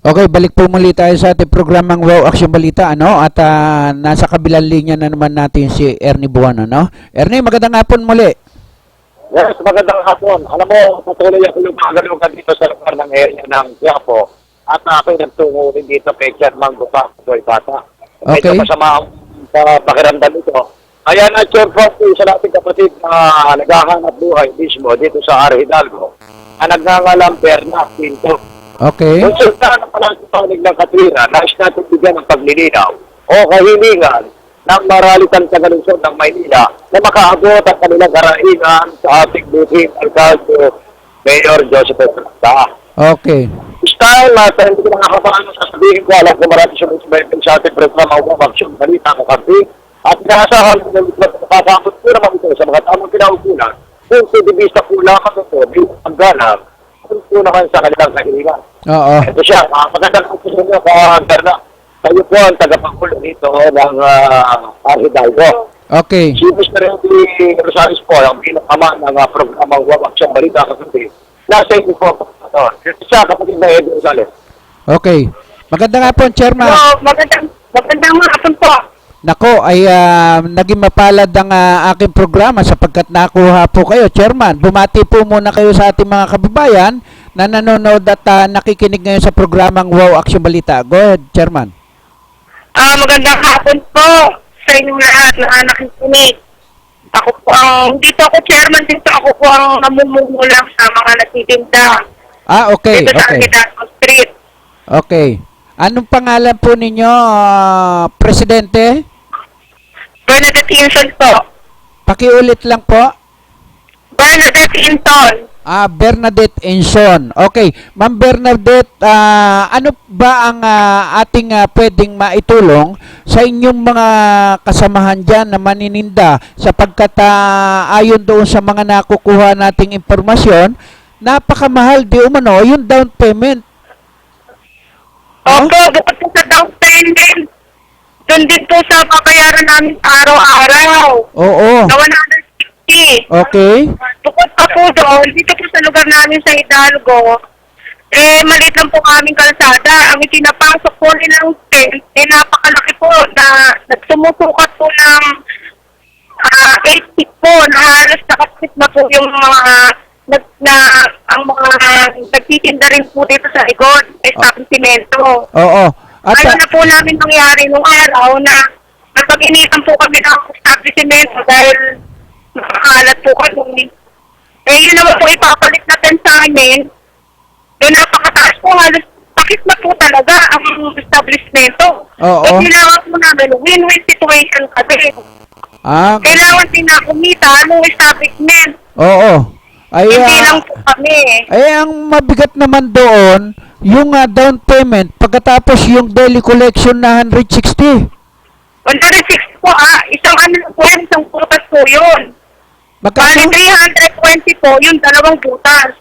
Okay, balik po muli tayo sa ating programang Wow Action Balita, ano? At nasa kabilang linya na naman natin si Ernie Buwan, ano? Ernie, magandang hapon muli. Yes, magandang hapon. Alam mo, patuloy ako lumagal dito sa lugar ng area ng Quiapo at ako'y nagtungo rin dito kay Chairman Gupa, Boy Bata. Okay. Medyo masama ang pakiramdam ito. Kaya na-check sa nating kapatid na naghahanap buhay mismo dito sa Ar Hidalgo na nagngangalang Berna Pinto. Okay. Kung sultan na pala sa panig ng katwira, nais natin bigyan ng paglilinaw o kahilingan ng maralitan sa galunsod ng Maynila na makaabot ang kanilang karaingan sa ating buting alkalde, Mayor Joseph Estrada. Okay. Style, nasa hindi ko nakakapaano sasabihin ko, alam ko marami siya sa ating programa o action, balita ko kasi, at inasahan ko ng nakakapot ko naman ito sa mga tamang pinaukulan, kung sidibista po lamang ito, bilang ang ganap, kung po naman sa kanilang kahilingan. Oo. Ito siya, magandang umpisa niyo sa Berna. Kayo po ang tagapangkulo dito ng Ar Hidalgo. Okay. Si Mr. Henry Rosales po, ang pinakama ng programang Wow Action Balita kasi nasa inyo po. Ito siya, kapatid na Henry Rosales. Okay. Magandang hapon, Chairman. Hello, magandang hapon po. Nako, ay naging mapalad ang aking programa sapagkat nakuha po kayo, Chairman. Bumati po muna kayo sa ating mga kababayan na nanonood at nakikinig ngayon sa programang Wow Action Balita. Go ahead, Chairman. Magandang hapon po sa inyong lahat na nakikinig. Ako po hindi po ako chairman dito, ako po ang namumuno lang sa mga nagtitinda. Okay, Dito sa okay. Arquidano Street. Okay. Anong pangalan po ninyo, Presidente? Bernadette Inson po. Pakiulit lang po. Bernadette Inson. Bernadette Inson. Okay. Ma'am Bernadette, ano ba ang ating pwedeng maitulong sa inyong mga kasamahan dyan na manininda sapagkat ayon doon sa mga nakukuha nating impormasyon, napakamahal di umano yung down payment. Opo, bukod po sa down payment, doon din po sa babayaran namin araw-araw. Oo. Na 150. Okay. Bukod pa po doon, dito po sa lugar namin sa Hidalgo, maliit lang po aming kalsada. Ang itinapasok po nilang tent, napakalaki po na nagsumusukat po ng 8 feet po, na halos nakasip na po yung mga ang mga nagtitinda rin po dito sa likod, establishmento. Oo. At Ano na po namin nangyari nung araw na napag-initan po kami ng establishmento dahil nakakalat po kami. Yun naman po ipapalit natin sa amin. Napakataas po, halos pakit na po talaga ang establishmento. Oo. Kailangan po namin, win-win situation kasi. Kailangan din na kumita ng establishment. Oo. Hindi lang po kami. Ang mabigat naman doon, yung down payment, pagkatapos yung daily collection na 160. 106 po isang po yan, isang putas po yun. Bali 320 po, yung dalawang putas.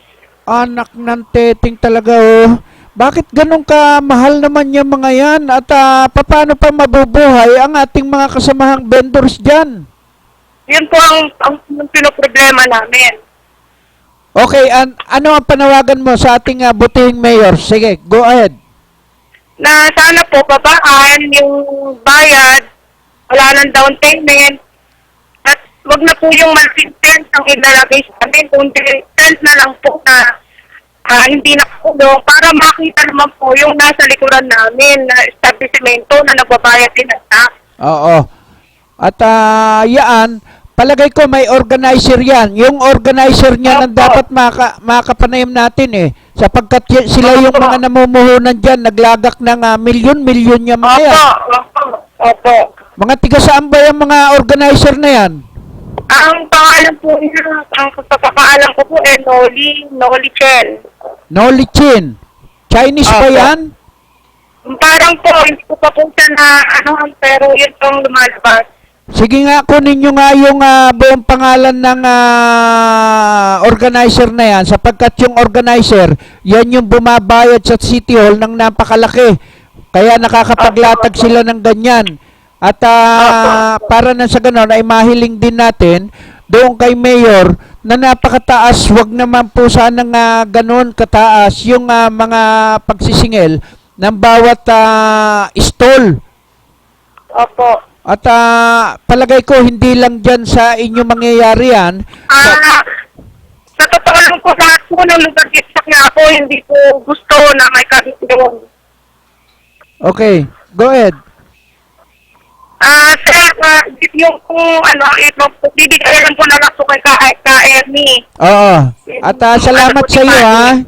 Anak ng teting talaga, oh. Bakit ganun ka mahal naman yung mga yan? At paano pa mabubuhay ang ating mga kasamahang vendors dyan? Yun po ang pinoproblema namin. Okay, ano ang panawagan mo sa ating butihing mayor? Sige, go ahead. Na sana po babaan yung bayad, wala nang down payment, at wag na po yung malaking tent ang ilalagay sa amin, kundi tent na lang po na hindi nakakulong para makita naman po yung nasa likuran namin na establishmento na nagbabayad din ng tax. Oo. At yaan, palagay ko may organizer yan. Yung organizer niya nang dapat makapanayam natin eh. Sapagkat sila yung mga namumuhunan dyan, naglagak ng milyon-milyon yung mga yan. Opo. Mga tiga saan ba yung mga organizer na yan? Ang pangalan po niya, ang pagkakaalam ko po Noli Chen. Noli Chin. Chinese ba yan? Parang po, hindi ko pa po siya na pero yun pong lumalabas. Sige nga, kunin nyo nga yung buong pangalan ng organizer na yan sapagkat yung organizer, yan yung bumabayad sa City Hall ng napakalaki. Kaya nakakapaglatag sila ng ganyan. At para na sa ganon ay mahiling din natin doon kay Mayor na napakataas, wag naman po sanang ganon kataas yung mga pagsisingil ng bawat stall. Opo. At palagay ko hindi lang dyan sa inyo mangyayari yan. Sa totoo lang po, lahat po ng lugar dito nga po, hindi po gusto na may karindong. Okay, go ahead. Sir, yung kung ano, ito, bibigay lang po na lang po kay Ernie. Oo. At salamat sa iyo, ha.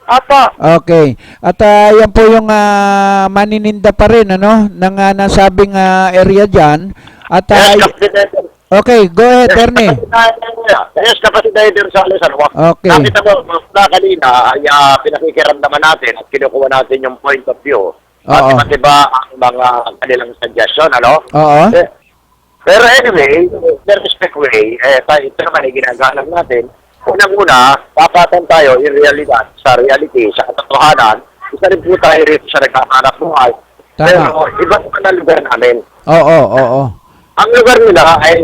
Opo. Okay. At yan po yung manininda pa rin, ano, ng nasabing area dyan. At okay, go ahead, Ernie. Yes, kapatid din sa Alisar. Okay. Nakita mo, na kanina ay pinakikiramdaman natin at kinukuha natin yung point of view. At Oo. iba't iba ang mga kanilang suggestion, ano? Oo. Pero anyway, the respect way, ito naman ay ginagalang natin. Unang-una, papatan tayo in realidad, sa reality, sa katotohanan. Isa rin po tayo rito sa nagkakahanap buhay. Tama. Pero iba-iba na lugar namin. Oo. Ang lugar nila ay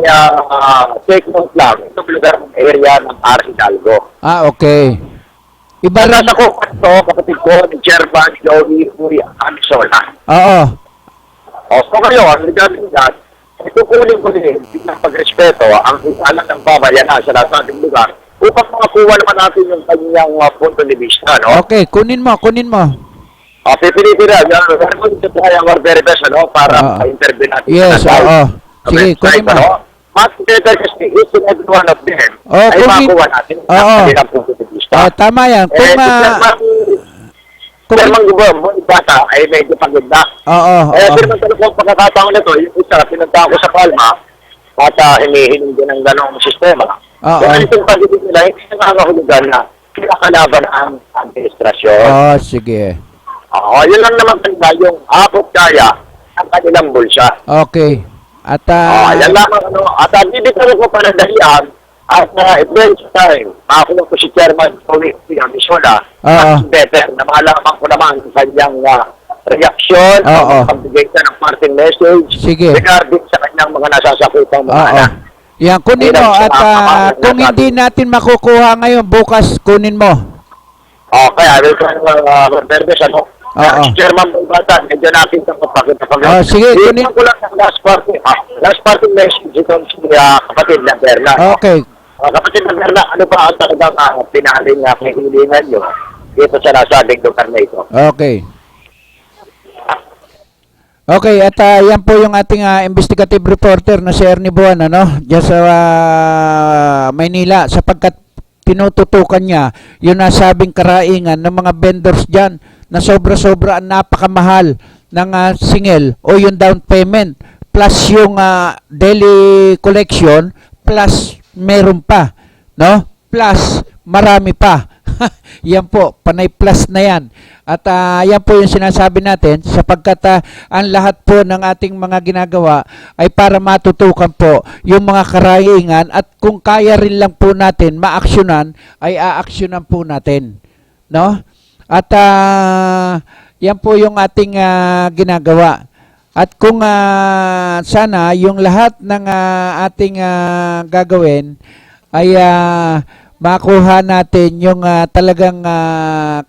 take note lang. Itong lugar ng area ng R. Hidalgo. Okay. Iba rin. Nasa ko ito, kapatid ko, ni Chairman Joey Uy Ansola. Oo. So ngayon, regarding that, itukunin ko din ng pagrespeto ang isalan ng babayanan sa nasabing lugar upang makakuha naman natin yung kanyang punto de vista, no? Okay, kunin mo. Pipilitin na, we're going to try our very best, ano, para ma-interview natin. Yes, sa oo. Sige, kunin mo. Much better kasi each and every one of them Oh, ay kunin- makuha natin Oo. ang kanilang punto de vista. Tama yan. Kung Chairman Gubernador, bata ay medyo paganda. Oo. Pero ang pagkakataon nito, yung isa, pinunta ako sa Palma at hinihiling din ng ganong sistema. Oo. Kaya itong pagdating nila, hindi na nakakahulugan na kinakalaban ang administrasyon. Sige. Yun lang naman kanila yung abot kaya ang kanilang bulsa. Okay. At Yan lamang ano. At bibitaw ko pa ng dalian at eventually time, makakuha ko si Chairman Joey Amisola. Much better na malaman ko naman ang kanyang reaksyon, pagbigay siya ng parting message Sige. regarding sa kanyang mga nasasakupang mga Oo. anak. Yan, kunin mo. At kung hindi natin makukuha ngayon, bukas kunin mo. Okay, I will try Berbes, ano? Si Chairman Bata, medyo natin sa kapakita. Sige, kunin. Ko lang ang last parting message itong si kapatid na Berna. Okay. Kapatid na Berna, ano ba ang talagang pinahaling kahilingan nyo dito sa nasabing lugar na ito? Okay. Okay, at yan po yung ating investigative reporter na si Ernie Buwan, ano, dyan sa Maynila, sapagkat tinututukan niya yung nasabing karaingan ng mga vendors dyan na sobra-sobra ang napakamahal ng singil o yung down payment plus yung daily collection plus meron pa, no? Plus marami pa. Yan po, panay plus na yan. At yan po yung sinasabi natin sapagkat ang lahat po ng ating mga ginagawa ay para matutukan po yung mga karaingan at kung kaya rin lang po natin maaksyonan ay aaksyonan po natin. No? At yan po yung ating ginagawa. At kung sana yung lahat ng ating gagawin ay makuha natin yung talagang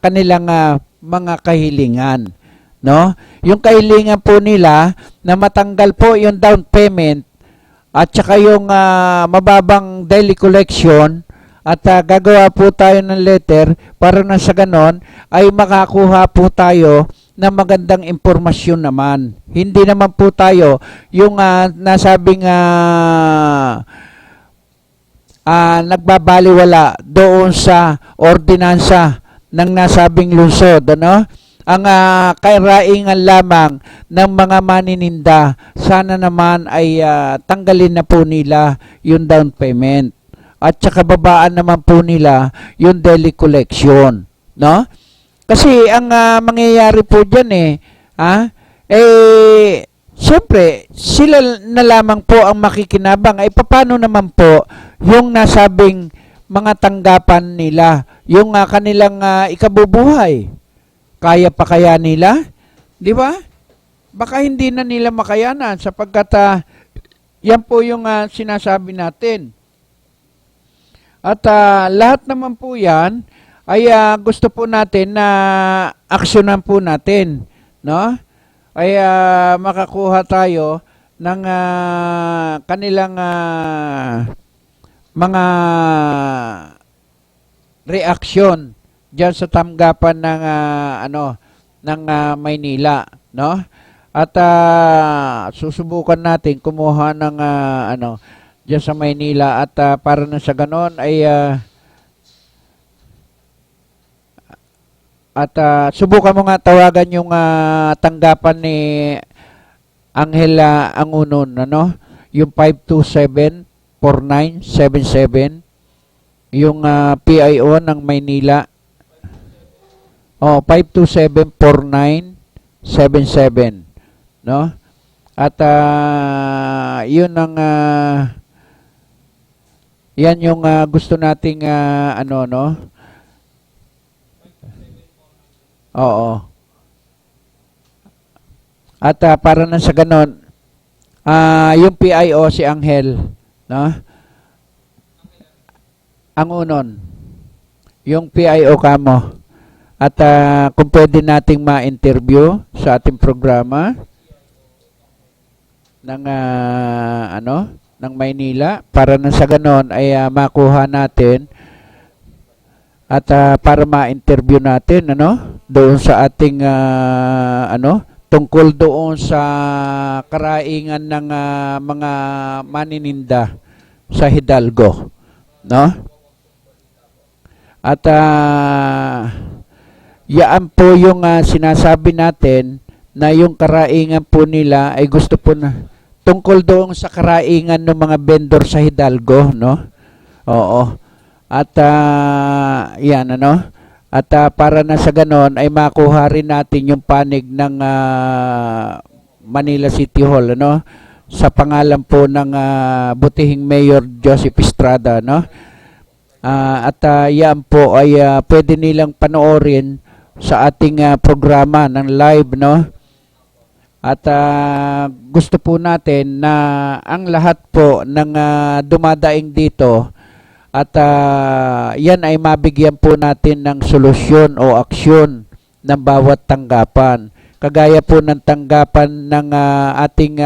kanilang mga kahilingan, no? Yung kahilingan po nila na matanggal po yung down payment at saka yung mababang daily collection at gagawa po tayo ng letter para na sa ganon ay makakuha po tayo ng magandang impormasyon naman. Hindi naman po tayo yung nasabing nagbabaliwala doon sa ordinansa ng nasabing lungsod, ano? Ang kairaingan lamang ng mga manininda, sana naman ay tanggalin na po nila yung down payment at saka babaan naman po nila yung daily collection, no? Kasi ang mangyayari po dyan siyempre, sila na lamang po ang makikinabang. Ay paano naman po yung nasabing mga tanggapan nila, yung kanilang ikabubuhay? Kaya pa kaya nila? Di ba? Baka hindi na nila makayanan sapagkat yan po yung sinasabi natin. At lahat naman po yan ay gusto po natin na aksyonan po natin, no? Ay makakuha tayo ng kanilang mga reaksyon diyan sa tanggapan ng Maynila, no? At susubukan natin kumuha ng diyan sa Maynila at para na sa ganon ay subukan mo nga tawagan yung tanggapan ni Angela Angunon, ano? Yung 527-4977, yung PIO ng Maynila. 527-4977, no? At yun ang yan yung gusto nating no? Oo. At para na sa ganon, yung PIO si Angel, no? Angunon. Yung PIO kamo. At kung pwede nating ma-interview sa ating programa ng ng Maynila para na sa ganon ay makuha natin at para ma-interview natin doon sa ating tungkol doon sa karaingan ng mga manininda sa Hidalgo, no? At yaan po yung sinasabi natin na yung karaingan po nila ay gusto po na tungkol doon sa karaingan ng mga vendor sa Hidalgo, no? Oo. At yan at para na sa ganon ay makuha rin natin yung panig ng Manila City Hall, sa pangalan po ng butihing Mayor Joseph Estrada, no? At yan po ay pwede nilang panoorin sa ating programa ng live, no? At gusto po natin na ang lahat po ng dumadaing dito at yan ay mabigyan po natin ng solusyon o aksyon ng bawat tanggapan. Kagaya po ng tanggapan ng ating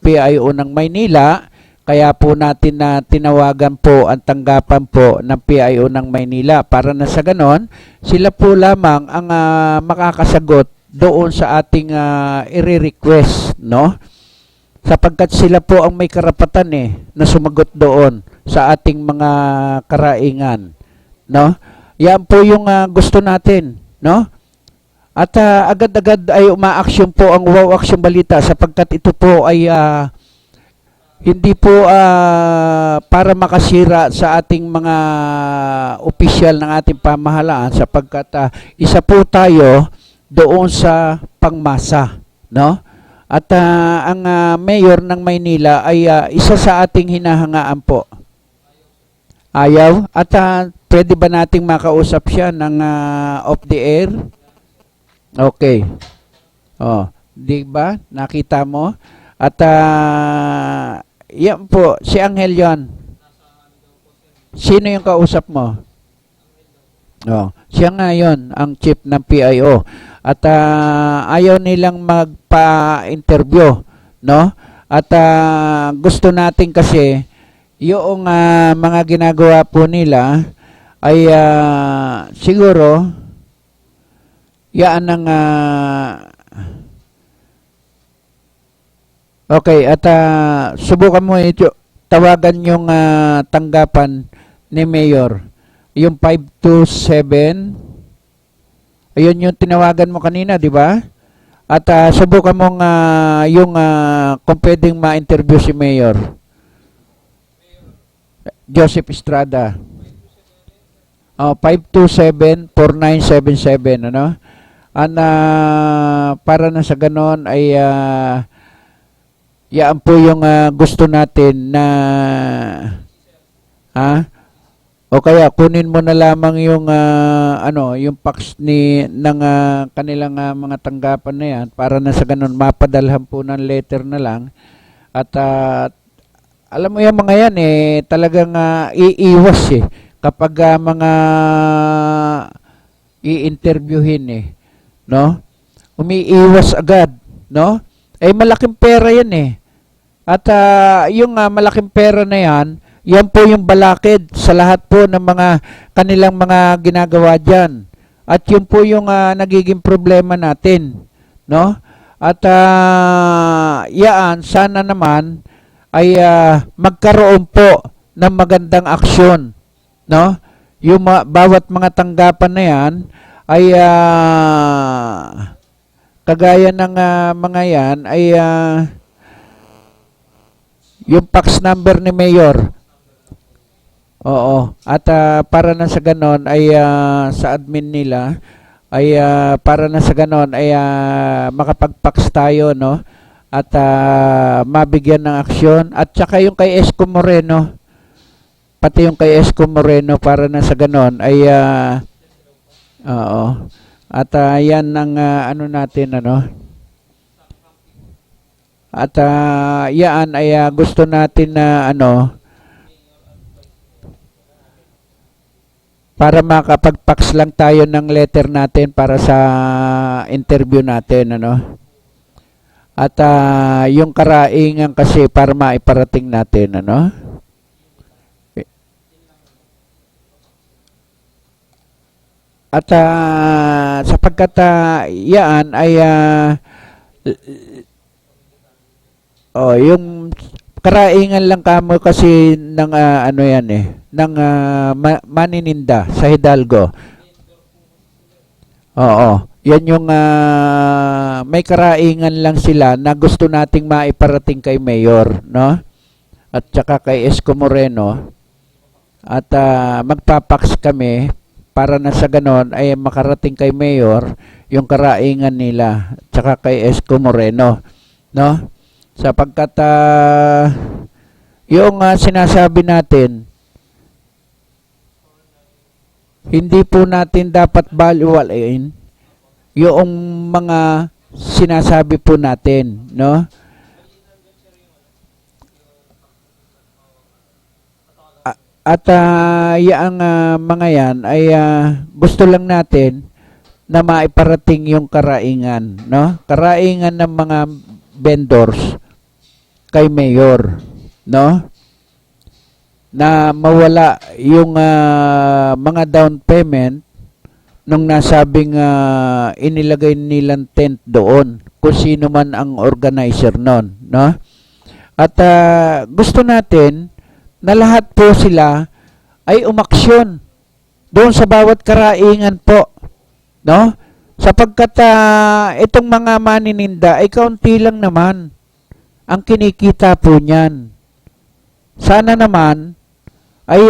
PIO ng Maynila, kaya po natin na tinawagan po ang tanggapan po ng PIO ng Maynila para na sa ganon, sila po lamang ang makakasagot doon sa ating i-request, no? Sapagkat sila po ang may karapatan na sumagot doon sa ating mga karaingan, no? Yan po yung gusto natin, no? At agad-agad ay umaaksyon po ang Wow Action Balita sapagkat ito po ay hindi po para makasira sa ating mga opisyal ng ating pamahalaan sapagkat isa po tayo doon sa pangmasa, no? At ang mayor ng Maynila ay isa sa ating hinahangaan po. Ayaw? At pwede ba nating makausap siya ng off the air? Okay. Oh, di ba? Nakita mo? At yan po, si Angel yon. Sino yung kausap mo? Oh, siya nga yon, ang chief ng PIO. At ayaw nilang magpa-interview, no? At gusto natin kasi yung mga ginagawa po nila ay siguro yaan ang okay, at subukan mo ito, tawagan yung tanggapan ni Mayor, yung 527. Ayun yung tinawagan mo kanina, di ba? At subukan mo yung kung pwedeng ma-interview si Mayor Joseph Estrada. 527-4977, ano? Para na sa ganon ay yan po yung gusto natin na o kaya kunin mo na lamang yung yung fax ng kanilang mga tanggapan na yan para na sa ganun mapadalhan po ng letter na lang at alam mo yung mga yan talagang iiwas kapag mga i-interviewin eh, no? Umiiwas agad, no? Eh malaking pera 'yan eh. At yung malaking pera na 'yan po yung balakid sa lahat po ng mga kanilang mga ginagawa diyan. At yun po yung nagiging problema natin, no? At yaan sana naman ay magkaroon po ng magandang aksyon, no? Yung bawat mga tanggapan na 'yan ay kagaya ng mga 'yan ay yung fax number ni Mayor. Oo. At para na sa ganon ay sa admin nila ay para na sa ganon ay makapag-fax tayo, no? At mabigyan ng aksyon. At saka yung kay Esco Moreno, pati yung kay Esco Moreno para na sa ganon ay oo. At yan ang ano natin, ano? At yan ay gusto natin na ano, para makapag-fax lang tayo ng letter natin para sa interview natin, ano? At yung karaingan kasi para maiparating natin, ano? At sapagkat yan ay yung karaingan lang kamo kasi ng ano yan eh, ng manininda sa Hidalgo. Oo, yan yung may karaingan lang sila na gusto nating maiparating kay Mayor, no? At saka kay Esco Moreno. At magpapax kami para na sa ganon ay makarating kay Mayor yung karaingan nila at saka kay Esco Moreno, no? Sapagkat yung sinasabi natin, hindi po natin dapat baliwalain yung mga sinasabi po natin, no? At yung mga yan ay gusto lang natin na maiparating yung karaingan, no? Karaingan ng mga vendors kay Mayor, no? Na mawala yung mga down payment nung nasabing inilagay nilang tent doon kung sino man ang organizer nun, no? At gusto natin na lahat po sila ay umaksyon doon sa bawat karaingan po, no? Sapagkat itong mga manininda ay kaunti lang naman ang kinikita po niyan. Sana naman ay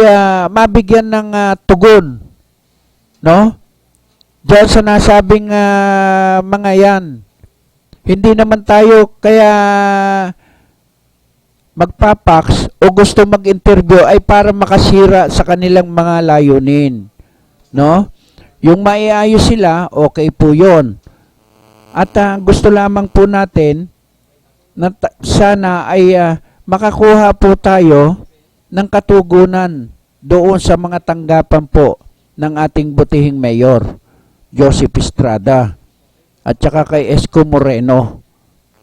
mabigyan ng tugon, no? Diyan sa nasabing mga yan. Hindi naman tayo kaya magpapax o gusto mag-interview ay para makasira sa kanilang mga layunin, no? Yung maiayos sila, okay po yon. At gusto lamang po natin na sana ay makakuha po tayo ng katugunan doon sa mga tanggapan po ng ating butihing Mayor, Joseph Estrada, at saka kay Esco Moreno,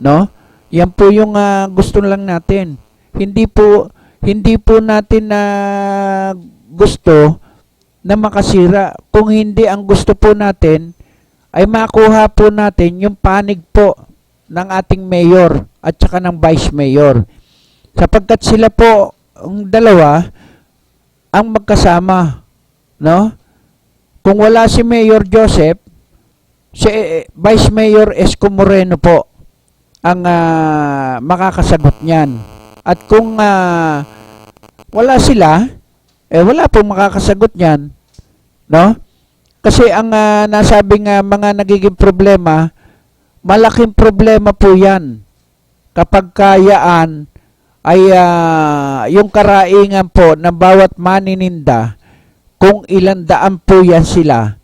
no? Yan po yung gusto lang natin. Hindi po natin gusto na makasira. Kung hindi, ang gusto po natin ay makuha po natin yung panig po ng ating mayor at saka ng vice mayor. Sapagkat sila po, ang dalawa, ang magkasama, no? Kung wala si Mayor Joseph, si Vice Mayor Esco Moreno po ang makakasagot niyan. At kung wala sila, wala pong makakasagot niyan, no? Kasi ang nasabing mga nagiging problema, malaking problema po yan kapag kayaan ay yung karaingan po ng bawat manininda, kung ilan daan po yan sila.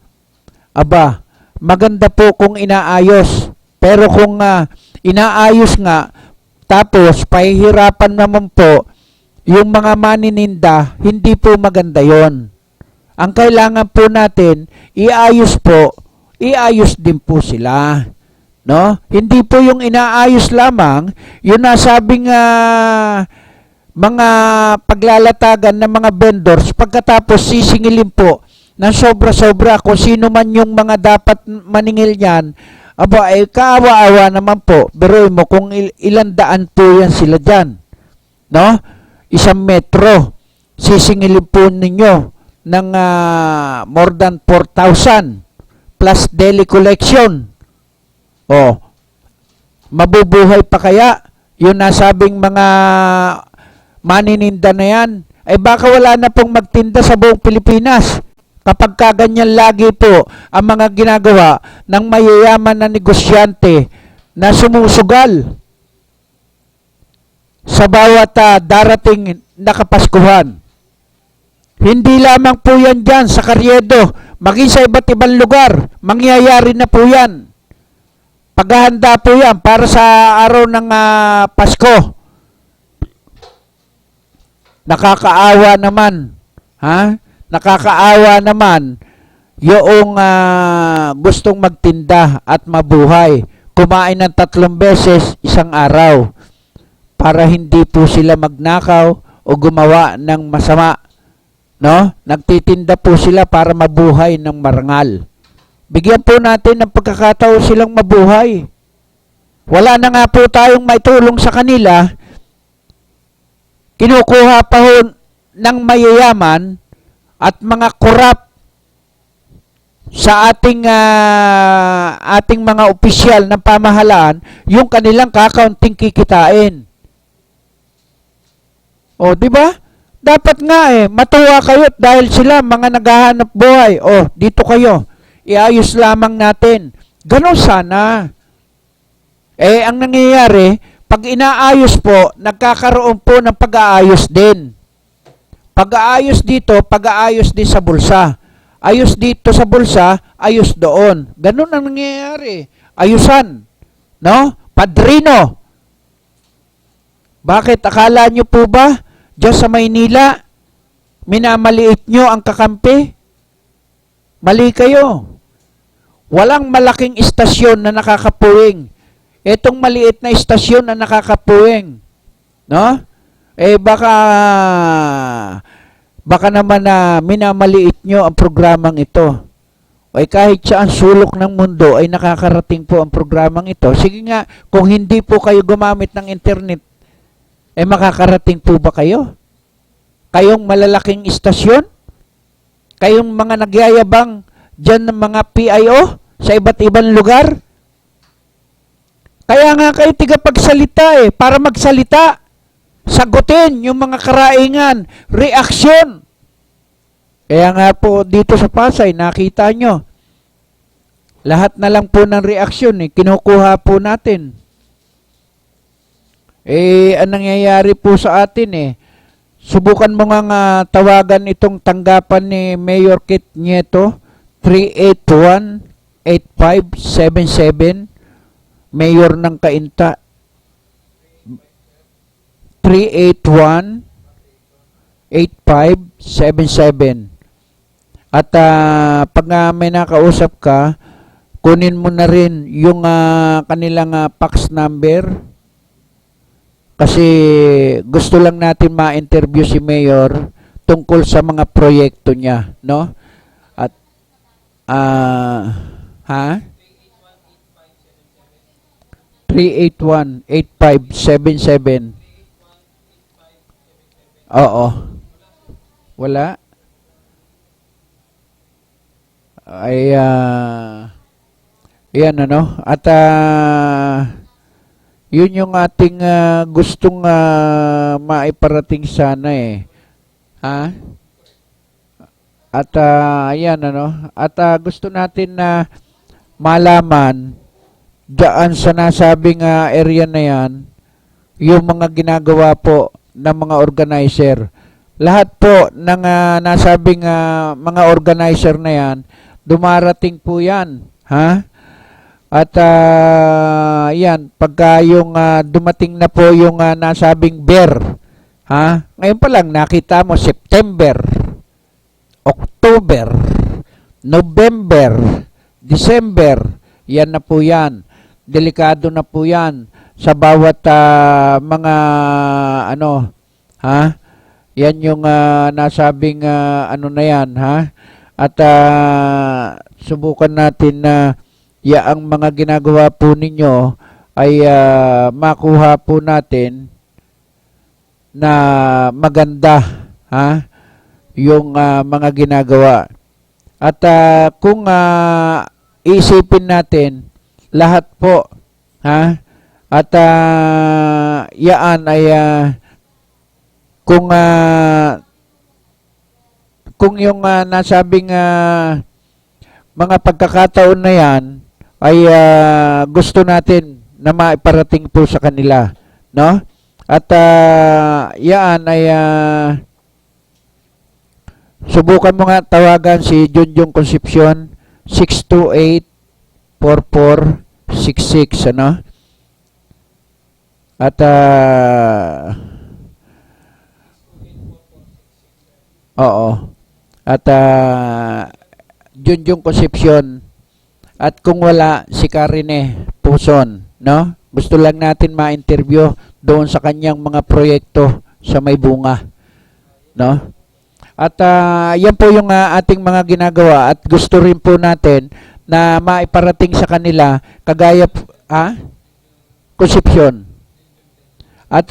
Aba, maganda po kung inaayos. Pero kung inaayos nga, tapos pahihirapan naman po yung mga manininda, hindi po maganda yon. Ang kailangan po natin, iayos din po sila. No? Hindi po yung inaayos lamang, yung nasabing mga paglalatagan ng mga vendors, pagkatapos sisingilin po na sobra-sobra kung sino man yung mga dapat maningil niyan. Aba, kaawa-awa naman po. Biruin mo kung ilan daan po yan sila dyan. No? 1 metro. Sisingilin po ninyo ng more than 4,000 plus daily collection. O, mabubuhay pa kaya yung nasabing mga manininda na yan? Ay baka wala na pong magtinda sa buong Pilipinas. Kapag kaganyan lagi po ang mga ginagawa ng mayayaman na negosyante na sumusugal sa bawat darating na Kapaskuhan. Hindi lamang po yan dyan sa Carriedo, maging sa iba't ibang lugar, mangyayari na po yan. Paghahanda po yan para sa araw ng Pasko. Nakakaawa naman. Ha? Nakakaawa naman yung gustong magtinda at mabuhay. Kumain ng 3 beses isang araw para hindi po sila magnakaw o gumawa ng masama. No? Nagtitinda po sila para mabuhay ng marangal. Bigyan po natin ng pagkakataon silang mabuhay. Wala na nga po tayong maitulong sa kanila. Kinukuha pa ho ng mayayaman at mga korap sa ating mga opisyal ng pamahalaan yung kanilang kakaunting kikitain. O, di ba? Dapat nga matuwa kayo dahil sila mga naghahanap buhay. O, dito kayo. Iayos lamang natin. Ganon sana. Ang nangyayari, pag inaayos po, nagkakaroon po ng pag-aayos din. Pag-aayos dito, pag-aayos din sa bulsa. Ayos dito sa bulsa, ayos doon. Ganon ang nangyayari. Ayusan. No? Padrino. Bakit? Akala nyo po ba, diyan sa Maynila, minamaliit nyo ang kakampi? Mali kayo. Walang malaking istasyon na nakakapuwing. Itong maliit na istasyon na nakakapuwing. No? Baka naman na minamaliit nyo ang programang ito. Kahit saan sulok ng mundo ay nakakarating po ang programang ito. Sige nga, kung hindi po kayo gumamit ng internet, makakarating po ba kayo? Kayong malalaking istasyon? Kayong mga nagyayabang dyan ng mga PIO sa iba't ibang lugar? Kaya nga kayo tigapagsalita para magsalita. Sagutin yung mga karaingan, reaksyon. Kaya nga po dito sa Pasay, nakita nyo, lahat na lang po ng reaksyon, kinukuha po natin. Ang nangyayari po sa atin, subukan mo nga tawagan itong tanggapan ni Mayor Kit Nieto, 381-8577, Mayor ng Cainta, 381-8577. At pag may nakausap ka, kunin mo na rin yung kanilang fax number. Kasi gusto lang natin ma-interview si Mayor tungkol sa mga proyekto niya, no? At 381-8577. Oo. Wala. Yan At yun yung ating gustong maiparating sana At ayan At gusto natin na malaman diyan sa nasabing area na yan yung mga ginagawa po ng mga organizer. Lahat po ng nasabing mga organizer na yan, dumarating po yan. At yan, pagka yung dumating na po yung nasabing bear, ngayon pa lang nakita mo September, October, October, November, December, yan na po yan. Delikado na po yan sa bawat mga ano, ha? Yan yung nasabing ano na yan, ha? At subukan natin na yaang mga ginagawa po ninyo ay makuha po natin na maganda, ha? Yung mga ginagawa. At kung isipin natin lahat po, ha? At yaan ay kung yung nasabing mga pagkakataon na yan ay gusto natin na maiparating po sa kanila, no? At yaan ay subukan mo nga tawagan si Junjung Concepcion 628-4466, ano? At oo. At Junjung Concepcion. At kung wala, si Karine Puson, no? Gusto lang natin ma-interview doon sa kanyang mga proyekto sa may bunga, no? At yan po yung ating mga ginagawa at gusto rin po natin na maiparating sa kanila kagaya Concepcion. At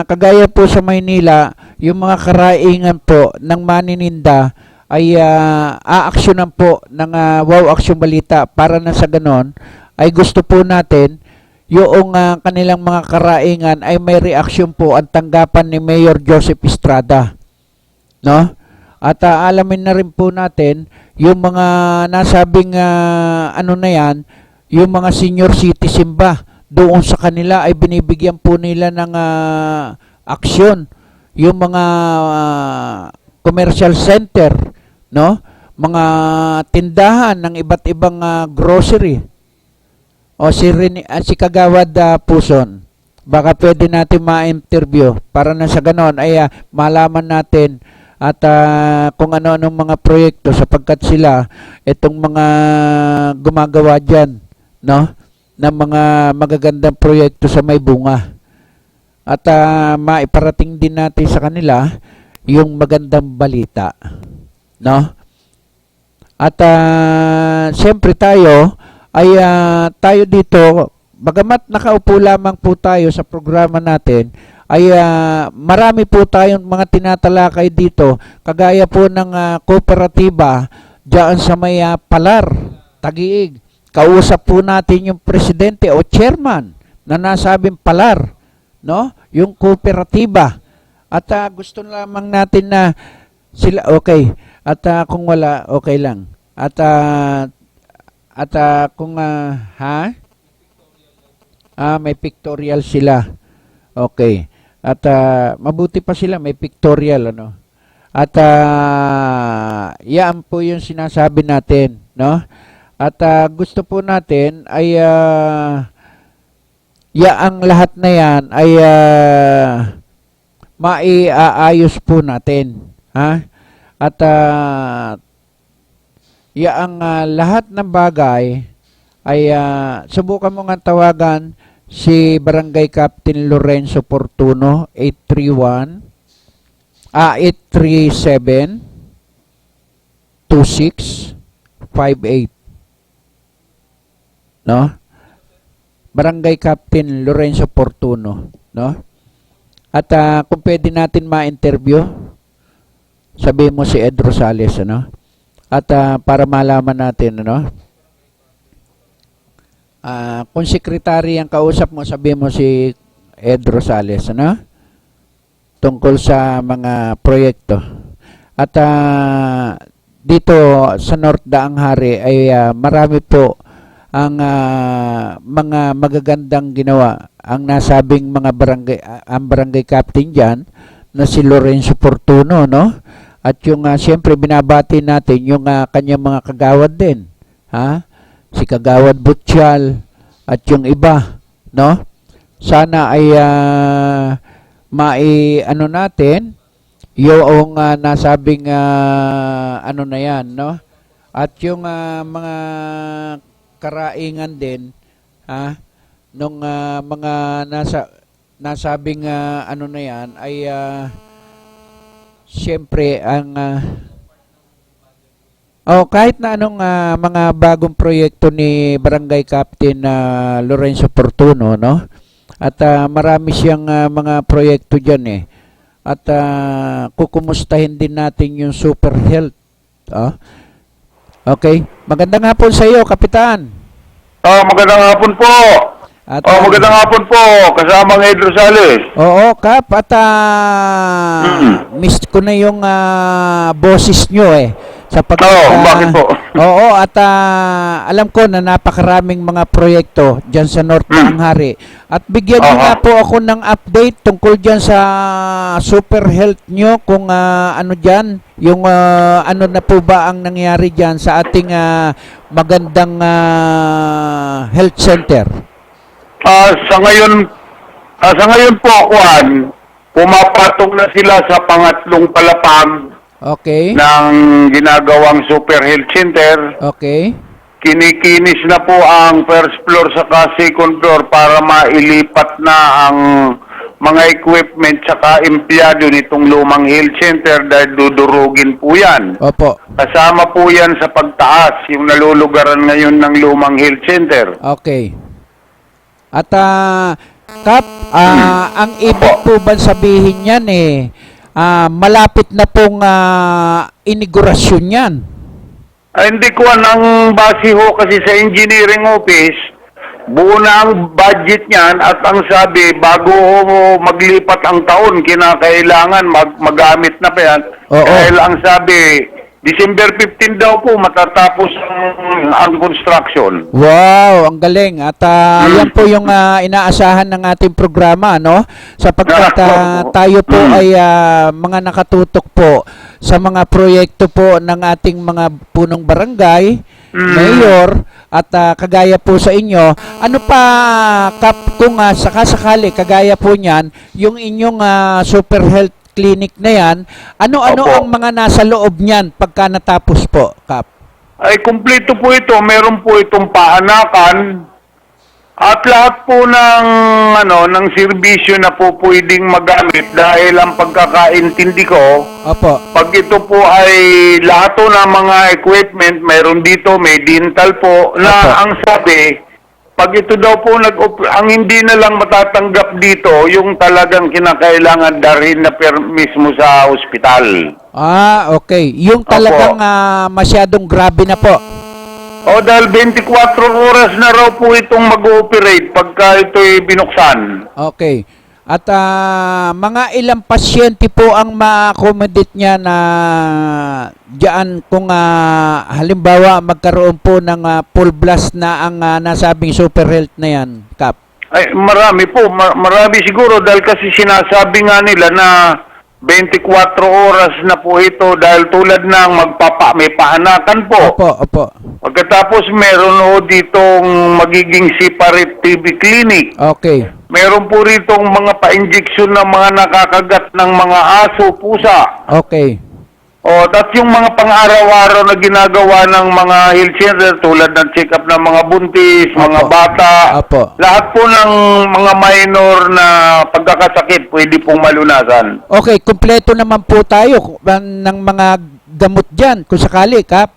kagaya po sa Maynila, yung mga karaingan po ng manininda ay aaksyonan po ng Wow Action Balita para na sa ganon ay gusto po natin yung kanilang mga karaingan ay may reaksyon po ang tanggapan ni Mayor Joseph Estrada, no? At alamin na rin po natin yung mga nasabing ano na yan, yung mga senior citizen ba doon sa kanila ay binibigyan po nila ng aksyon, yung mga commercial center, no? Mga tindahan ng iba't ibang grocery. O si Kagawad Puson, baka pwede natin ma-interview para na sa ganon ay malaman natin at kung ano-anong mga proyekto sapagkat sila itong mga gumagawa dyan, no? Ng mga magagandang proyekto sa may bunga. At maiparating din natin sa kanila yung magandang balita, no? At siyempre tayo ay tayo dito, bagamat nakaupo lamang po tayo sa programa natin, ay marami po tayong mga tinatalakay dito, kagaya po ng kooperatiba diyan sa may Palar, Taguig. Kausap po natin yung presidente o chairman na nasabing Palar, no? Yung kooperatiba. At gusto lamang natin na sila okay. At kung wala, okay lang. At kung may pictorial sila. Okay. At mabuti pa sila may pictorial, ano. At yan po yung sinasabi natin, no? At gusto po natin ay ang lahat na yan ay maiaayos po natin, ha? At ang lahat ng bagay ay subukan mo nga tawagan si Barangay Captain Lorenzo Portuno 837-2658, no? Barangay Captain Lorenzo Portuno, no? At kung pwede natin ma-interview, sabihin mo si Ed Rosales, ano? At para malaman natin, ano? Kung secretary ang kausap mo, sabihin mo si Ed Rosales, ano? Tungkol sa mga proyekto. At dito sa North Daang Hari ay marami po ang mga magagandang ginawa. Ang nasabing mga barangay, ang barangay captain dyan na si Lorenzo Portuno, no? At yung siyempre binabati natin yung kanyang mga kagawad din, ha? Si Kagawad Butchal at yung iba, no? Sana ay ano natin yung nasabing ano na yan, no? At yung mga karaingan din, nung mga nasabing ano na yan ay siyempre ang kahit na anong mga bagong proyekto ni Barangay Captain Lorenzo Portuno, no? At marami siyang mga proyekto diyan eh. At kukumustahin din natin yung Super Health. Okay. Magandang hapon sa iyo, Kapitan. Magandang hapon po. At, Magandang hapon po. Kasama ng Ed Rosales. Oo, Kap. At miss ko na yung boses nyo eh. Sapagkat, bakit po? Oo, at alam ko na napakaraming mga proyekto dyan sa North Nanghari. At bigyan niyo nga po ako ng update tungkol dyan sa Super Health nyo, kung ano dyan, yung ano na po ba ang nangyari dyan sa ating magandang health center. Sa ngayon po, Juan, pumapatong na sila sa pangatlong palapag Okay. ng ginagawang Super Health Center. Okay. Kinikinis na po ang first floor sa second floor para mailipat na ang mga equipment saka empleyado nitong lumang health center dahil dudurugin po yan. Opo. Kasama po yan sa pagtaas, yung nalulugaran ngayon ng lumang health center. Okay. At Kap, ang ibig po ba sabihin yan malapit na pong inigurasyon yan? Hindi ko ang base ho kasi sa engineering office, buo na ang budget niyan at ang sabi, bago ho maglipat ang taon, kinakailangan magamit na pa yan. Oo. Dahil ang sabi, December 15 daw po matatapos ang construction. Wow, ang galing. At yan po yung inaasahan ng ating programa, no? Sapagkat tayo po ay mga nakatutok po sa mga proyekto po ng ating mga punong barangay, mayor, at kagaya po sa inyo. Ano pa, Kap, kung sakasakali, kagaya po niyan, yung inyong Super Health Clinic na yan, ano-ano Opo. ang mga nasa loob niyan pagka natapos po, Kap? Ay, kumpleto po ito. Meron po itong paanakan at lahat po ng serbisyo na po pwedeng magamit dahil ang pagkakaintindi ko, Opo. pag ito po ay lahat po ng mga equipment, meron dito, may dental po, na Opo. ang sabi, pag ito daw po ang hindi na lang matatanggap dito, yung talagang kinakailangan dalhin na mismo sa ospital. Okay. Yung talagang masyadong grabe na po. Dahil 24 oras na raw po itong mag-ooperate pagka ito'y binuksan. Okay. At mga ilang pasyente po ang ma-accommodate niya na diyan kung halimbawa magkaroon po ng full blast na ang nasabing Super Health na yan, Kap? Ay, marami po. Marami siguro dahil kasi sinasabi nga nila na 24 oras na po ito dahil tulad ng may paanakan po. Opo. Pagkatapos meron ho ditong magiging separate TB clinic. Okay. Meron po ritong mga pa-injection ng mga nakakagat ng mga aso, pusa. Okay. At yung mga pang-araw-araw na ginagawa ng mga health center tulad ng check-up ng mga buntis, mga Opo. bata. Opo. Lahat po ng mga minor na pagkakasakit pwede pong malunasan. Okay, kumpleto naman po tayo ng mga gamot dyan, kung sakali, Kap.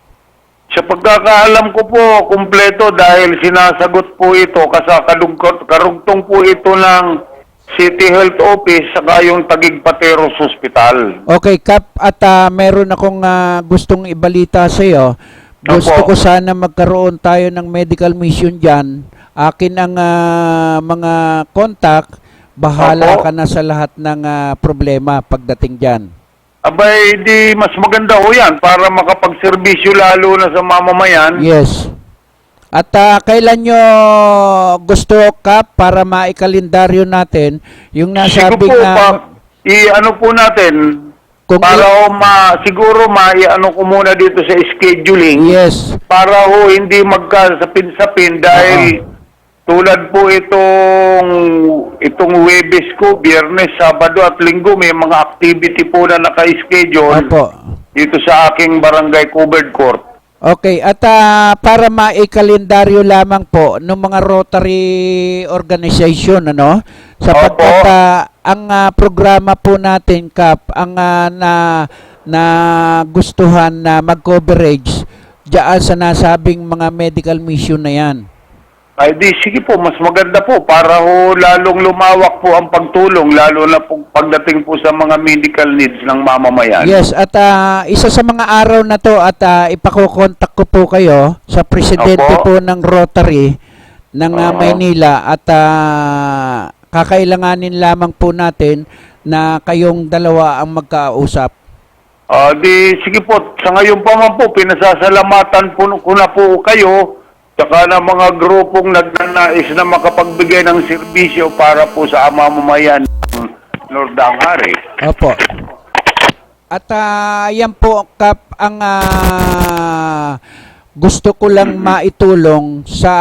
Sa pagkakaalam ko po, kumpleto dahil sinasagot po ito kasi karugtong po ito ng City Health Office saka yung Taguig Pateros Hospital. Okay, Kap, at meron akong gustong ibalita sa iyo. Gusto ko sana magkaroon tayo ng medical mission dyan. Akin ang mga contact. Bahala Opo. ka na sa lahat ng problema pagdating dyan. Abay, di mas maganda ho yan para makapagserbisyo lalo na sa mamamayan. Yes. At kailan nyo gusto, Kap, para maikalendaryo natin yung nasabing i-ano po natin kung para siguro i-ano ko muna dito sa scheduling. yes. Para ho hindi magkasapin-sapin dahil tulad po itong Huwebes ko, Biyernes, Sabado at Linggo, may mga activity po na naka-schedule Opo. dito sa aking barangay covered court. Okay, at para maikalendaryo lamang po ng mga Rotary organization, ano, sapagkat Opo. ang programa po natin, Kap, ang na gustuhan na mag-coverage diyan sa nasabing mga medical mission na yan. Ay di, sige po, mas maganda po para ho lalong lumawak po ang pagtulong, lalo na po pagdating po sa mga medical needs ng mamamayan. Yes, at isa sa mga araw na to at ipakokontak ko po kayo sa presidente Opo. po ng Rotary ng Oo. Maynila at kakailanganin lamang po natin na kayong dalawa ang magkausap. Di, sige po, sa ngayon pa man po, pinasasalamatan po ko na po kayo, saka na mga grupong nagnanais na makapagbigay ng serbisyo para po sa mamamayan ng Lordang Hari. Opo. At yan po, Kap, ang gusto ko lang maitulong sa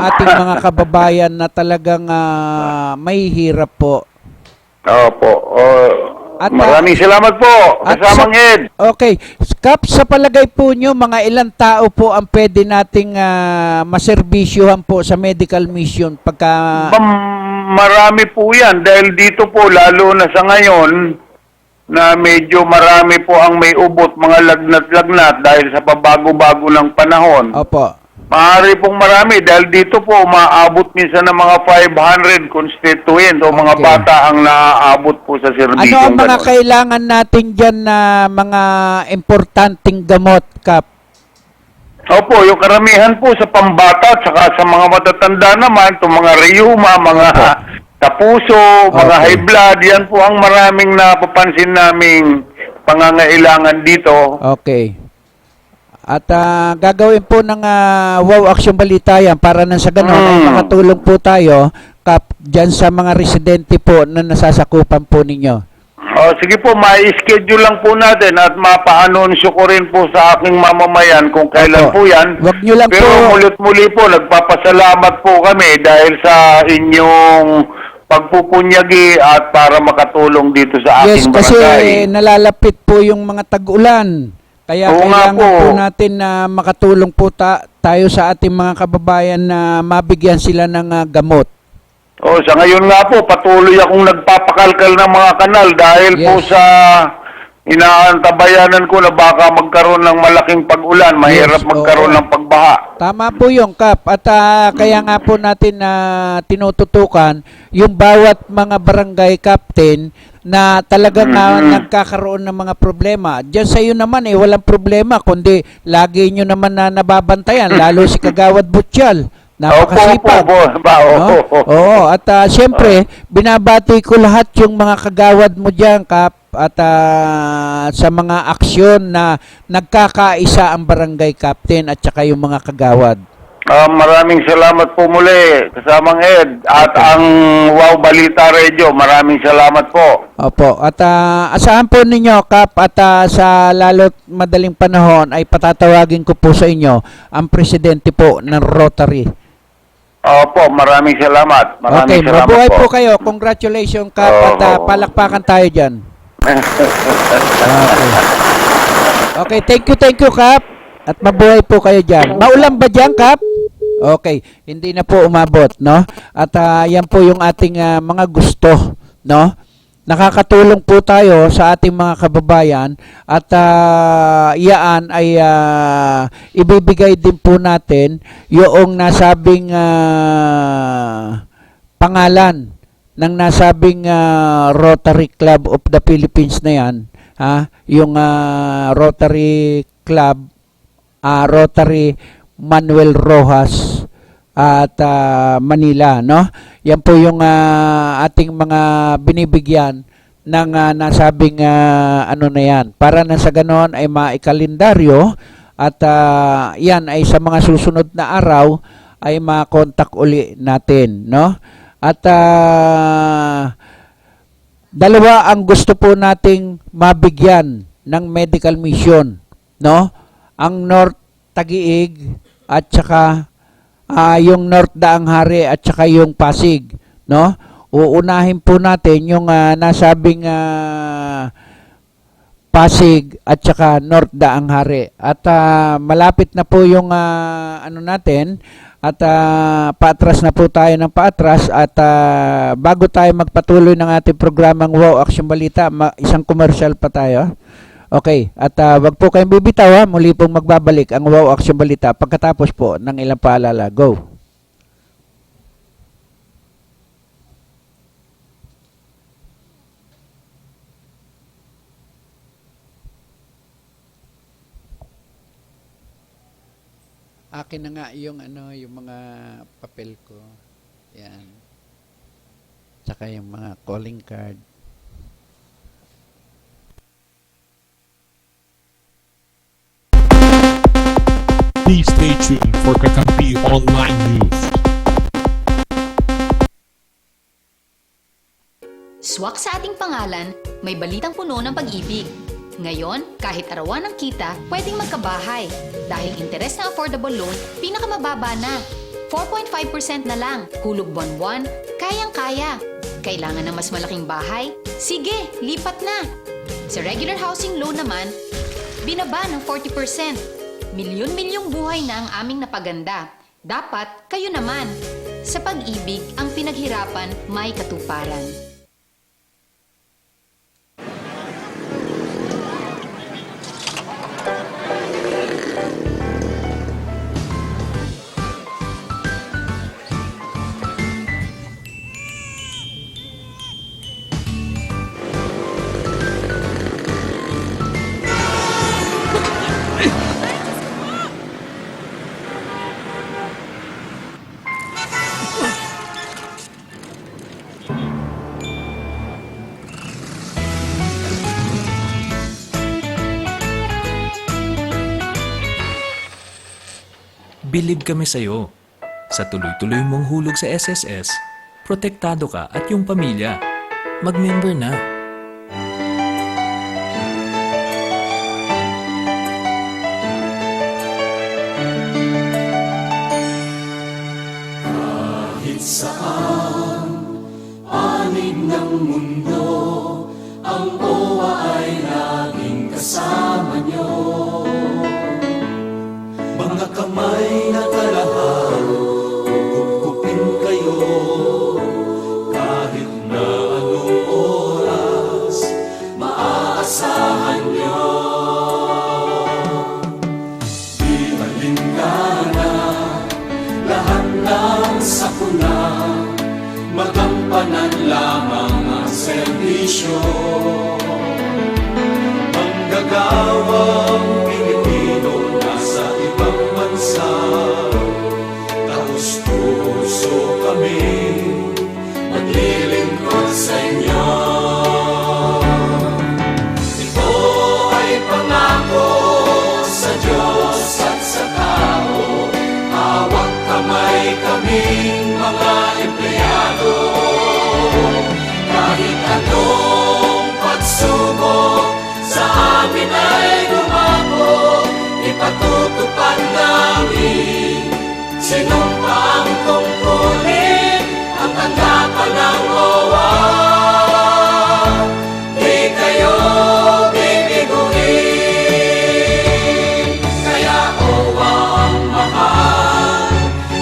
ating mga kababayan na talagang may hirap po. Opo. At, Maraming salamat po, kasamang Ed. Okay. Kap, sa palagay po nyo, mga ilang tao po ang pwede nating maservisyohan po sa medical mission pagka... Marami po yan dahil dito po lalo na sa ngayon na medyo marami po ang may ubot, mga lagnat-lagnat dahil sa pabago-bago ng panahon. Opo. Maaari pong marami dahil dito po umaabot minsan ng mga 500 constituent o mga Okay. bata ang naaabot po sa serbisyo. Ano ang mga kailangan natin dyan na mga importanteng gamot, Kap? Opo, yung karamihan po sa pambata at saka sa mga matatanda naman, itong mga rheuma, mga kapuso, mga Okay. high blood, yan po ang maraming napapansin naming pangangailangan dito. Okay. At gagawin po ng Wow Action Balita yan para nang sa ganon ay makatulong po tayo, Kap, dyan sa mga residente po na nasasakupan po ninyo. Sige po, ma-schedule lang po natin at mapa-anunsyo ko rin po sa aking mamamayan kung kailan Opo. po yan. Wag nyo lang Pero po- mulit-muli po, nagpapasalamat po kami dahil sa inyong pagpupunyagi at para makatulong dito sa Yes, aking kasi barangay. nalalapit po yung mga tag-ulan. Kaya Oo nga kailangan po. po natin na makatulong po tayo sa ating mga kababayan na mabigyan sila ng gamot. Sa ngayon nga po, patuloy akong nagpapakalkal ng mga kanal dahil po Yes. sa inaantabayanan ko na baka magkaroon ng malaking pag-ulan, mahirap Yes, magkaroon oo. ng pagbaha. Tama po yung Kap. At kaya nga po natin na tinututukan yung bawat mga barangay captain na talagang nagkakaroon ng mga problema. Diyan sa iyo naman walang problema, kundi lagi nyo naman na nababantayan, lalo si Kagawad Butchal. Napakasipag. Opo. No? Oo, at siyempre, binabati ko lahat yung mga kagawad mo dyan, Kap, at sa mga aksyon na nagkakaisa ang barangay captain at saka yung mga kagawad. Maraming salamat po muli, kasamang Ed. At ang Wow Balita Radio, maraming salamat po. Opo, at asahan po ninyo, Kap, at sa lalo't madaling panahon ay patatawagin ko po sa inyo ang presidente po ng Rotary. Opo, maraming salamat. Okay, Maraming salamat mabuhay po po. kayo. Congratulations, Kap, at Oo. palakpakan tayo dyan. Okay, thank you, Kap. At mabuhay po kayo dyan. Maulan ba dyan, Kap? Okay, hindi na po umabot, no? At yan po yung ating mga gusto, no? Nakakatulong po tayo sa ating mga kababayan at iyaan ay ibibigay din po natin yung nasabing pangalan ng nasabing Rotary Club of the Philippines na yan, yung Rotary Club, Rotary Manuel Rojas at Manila, no? Yan po yung ating mga binibigyan ng nasabing ano na yan. Para na sa ganon ay maikalendaryo at yan ay sa mga susunod na araw ay makontak uli natin, no? At dalawa ang gusto po nating mabigyan ng medical mission, no? Ang North Taguig at saka yung North Daang Hari at saka yung Pasig, no? Uunahin po natin yung nasabing Pasig at saka North Daang Hari. At malapit na po yung ano natin at paatras na po tayo ng paatras at bago tayo magpatuloy ng ating programang Wow Action Balita, isang commercial pa tayo. Okay, at wag po kayong bibitaw, muli pong magbabalik ang Wow Action Balita pagkatapos po ng ilang paalala. Go! Akin na nga yung yung mga papel ko. Yan. Tsaka yung mga calling card. Please stay tuned for Kakampi Online News. Swak sa ating pangalan, may balitang puno ng pag-ibig. Ngayon, kahit arawan ng kita, pwedeng magkabahay. Dahil interes na affordable loan, pinakamababa na. 4.5% na lang, hulog buwan-buwan, kayang-kaya. Kailangan ng mas malaking bahay? Sige, lipat na! Sa regular housing loan naman, binaba ng 40%. Milyon-milyong buhay na ang aming napaganda. Dapat kayo naman. Sa pag-ibig, ang pinaghirapan may katuparan. Bilib kami sa'yo. Sa tuloy-tuloy mong hulog sa SSS, protektado ka at yung pamilya. Mag-member na. Kahit saan, panig ng mundo, ang OWA ay laging kasama nyo. Mga kamay na kalahal, kukupin kayo, kahit na anong oras, maaasahan nyo. Di alingana, lahat ng sakuna, magampanan lamang ang serbisyo. Manggagawang Pilipino nasa ibang bansa, taos-puso kami maglilingkod sa inyo. Ito ay pangako sa Diyos at sa tao, hawak kamay kaming mga empleyado. Kahit anong pagsubok sa amin ay dumako, ipatutupad namin. Sinumpa ang tungkulin, ang tanggapan ng OWA. Di kayo bibiguin, kaya OWA ang mahal.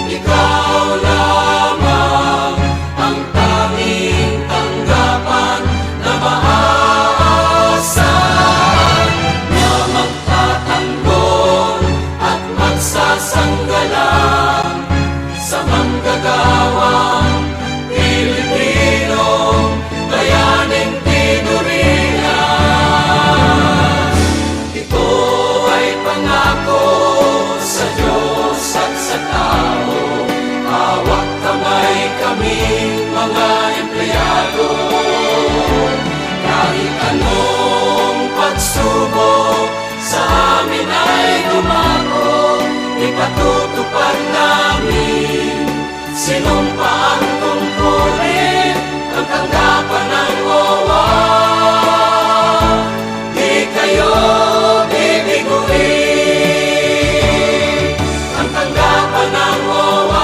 Ikaw lamang ang tanging tanggapan na maaasahan, na magtatanggol at magsasanggalang sa manggagawang Pilipino, bayaning tinuringan. Ito ay pangako sa Diyos at sa tao, hawak kamay kaming mga empleyado. Kahit anong pagsubok sa amin ay dumako, ipatutupad namin. Sinumpa ang tungkulin, ang tanggapan ng OWA. Di kayo bibiguin, ang tanggapan ng OWA.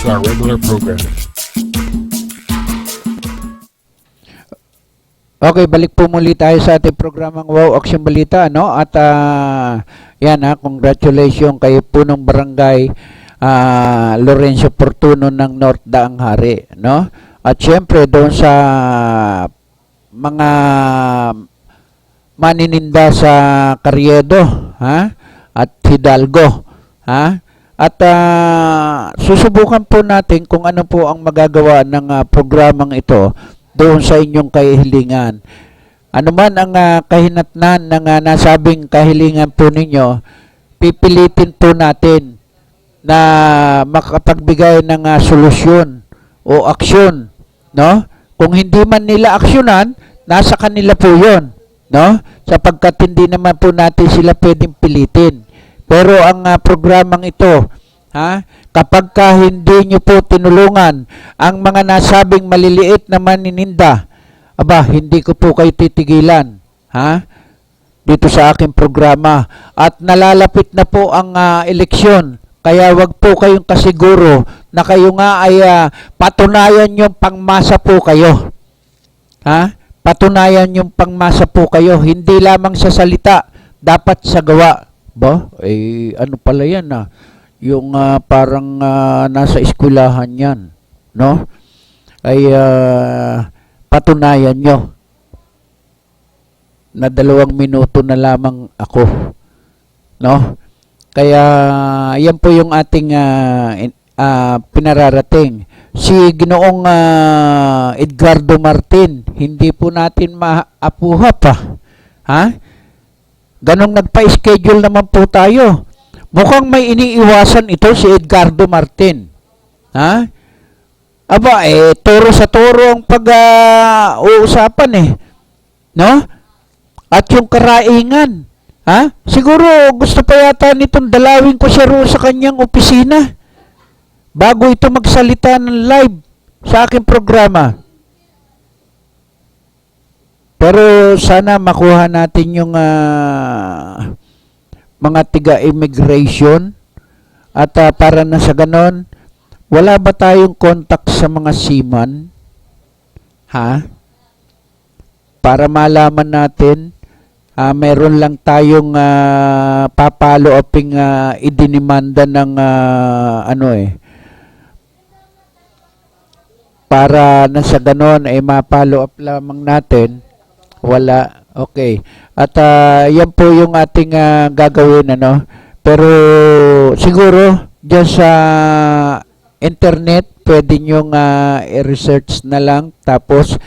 to our regular programming. Okay, balik po muli tayo sa ating programang Wow Action Balita, ano? At yan congratulations kay Punong Barangay Lorenzo Portuno ng North Daang Hari, no? At syempre doon sa mga manininda sa Carriedo, ha? At Hidalgo, ha? At susubukan po natin kung ano po ang magagawa ng programang ito doon sa inyong kahilingan. Ano man ang kahinatnan ng nasabing kahilingan po ninyo, pipilitin po natin na makapagbigay ng solusyon o aksyon, no? Kung hindi man nila aksyonan, nasa kanila po 'yon, no? Sapagkat hindi naman po natin sila pwedeng pilitin. Pero ang programang ito, kapag hindi nyo po tinulungan ang mga nasabing maliliit na manininda, hindi ko po kayo titigilan, dito sa aking programa. At nalalapit na po ang eleksyon, kaya wag po kayong kasiguro na kayo nga ay patunayan yung pangmasa po kayo. Patunayan yung pangmasa po kayo, hindi lamang sa salita, dapat sa gawa. Ano pala yan yung parang nasa eskwelahan yan, no? Ay patunayan nyo na 2 minuto na lamang ako, no? Kaya yan po yung ating pinararating. Si Ginoong Edgardo Martin, hindi po natin maapuha pa, ganong nagpa-schedule naman po tayo. Mukhang may iniiwasan ito si Edgardo Martin. Toro sa toro ang pag-uusapan no? At yung karaingan, siguro gusto pa yata nitong dalawin ko siya roon sa kanyang opisina bago ito magsalita ng live sa aking programa. Pero sana makuha natin yung mga tiga-immigration at para na sa ganon, wala ba tayong contact sa mga seaman? Para malaman natin, meron lang tayong papalo uping idinimanda ng para na sa ganon ay mapalo up lamang natin. Wala. Okay. At yan po yung ating gagawin, ano. Pero siguro dyan sa internet pwede nyong i-research na lang, tapos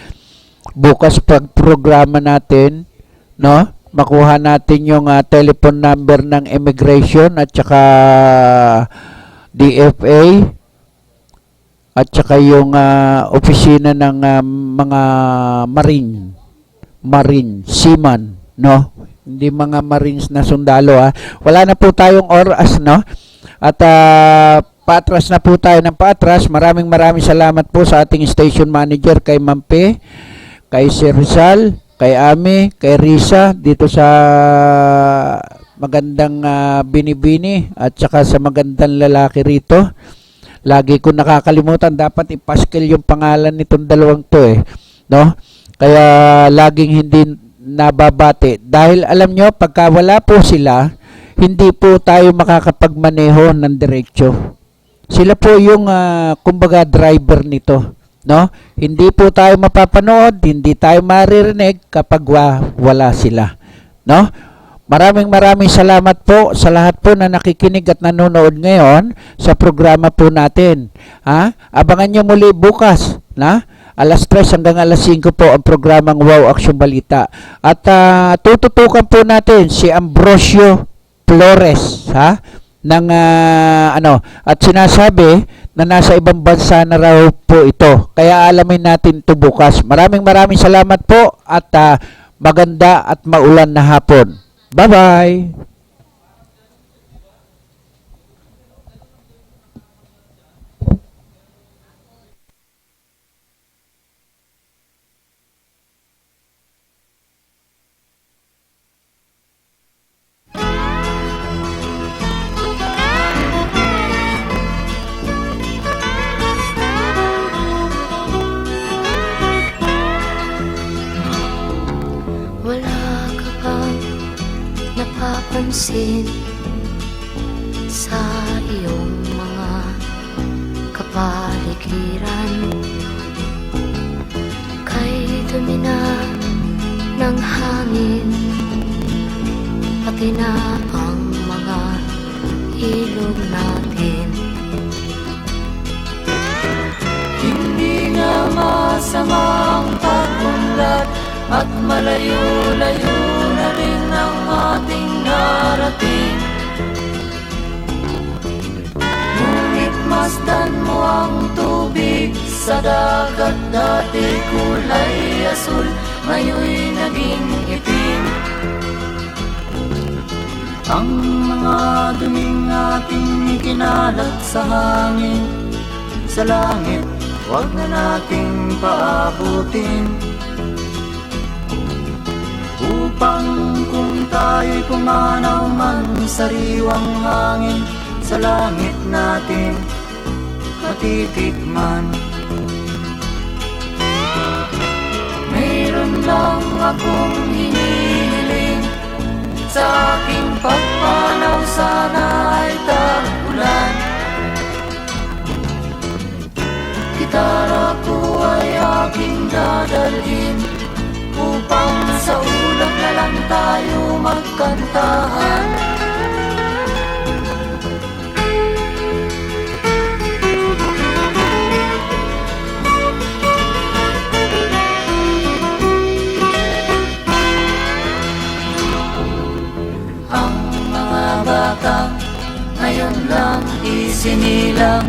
bukas pag programa natin, no, makuha natin yung telephone number ng immigration at saka DFA at saka yung opisina ng mga marine, seaman, no? Hindi mga marines na sundalo, Wala na po tayong oras, no? At paatras na po tayo ng paatras. Maraming salamat po sa ating station manager, kay Mampe, kay Sir Rizal, kay Ami, kay Risa, dito sa magandang binibini, at saka sa magandang lalaki rito. Lagi ko nakakalimutan, dapat ipaskil yung pangalan nitong dalawang to, no? Kaya laging hindi nababati. Dahil alam nyo, pagka wala po sila, hindi po tayo makakapagmaneho ng diretsyo. Sila po yung, kumbaga, driver nito, no? Hindi po tayo mapapanood, hindi tayo maririnig kapag wala sila, no? Maraming salamat po sa lahat po na nakikinig at nanonood ngayon sa programa po natin. Abangan nyo muli bukas, alas 3 hanggang alas 5 po ang programang Wow Action Balita. At tututukan po natin si Ambrosio Flores, ng at sinasabi na nasa ibang bansa na raw po ito. Kaya alamin natin ito bukas. Maraming salamat po at maganda at maulan na hapon. Bye-bye! pansin sa iyong mga kapaligiran. Kay dumi na ng hangin, pati na ang mga ilog natin. Hindi nga masamang pag-unlad at malayo-layo na rin ang ating narating. Ngunit masdan mo ang tubig sa dagat, dati kulay asul, ngayon'y naging itim. Ang mga duming ating kinalat sa hangin, sa langit, huwag na nating paabutin. Upang kung tayo'y pumanaw man sa riwang hangin, sa langit natin matitikman. Mayroon lang akong hinihiling, sa aking pagpanaw sana ay tag-ulan. Gitara ko ay aking dadalhin, upang sa ulap na lang tayo magkantahan. Ang mga bata ngayon lang isinilang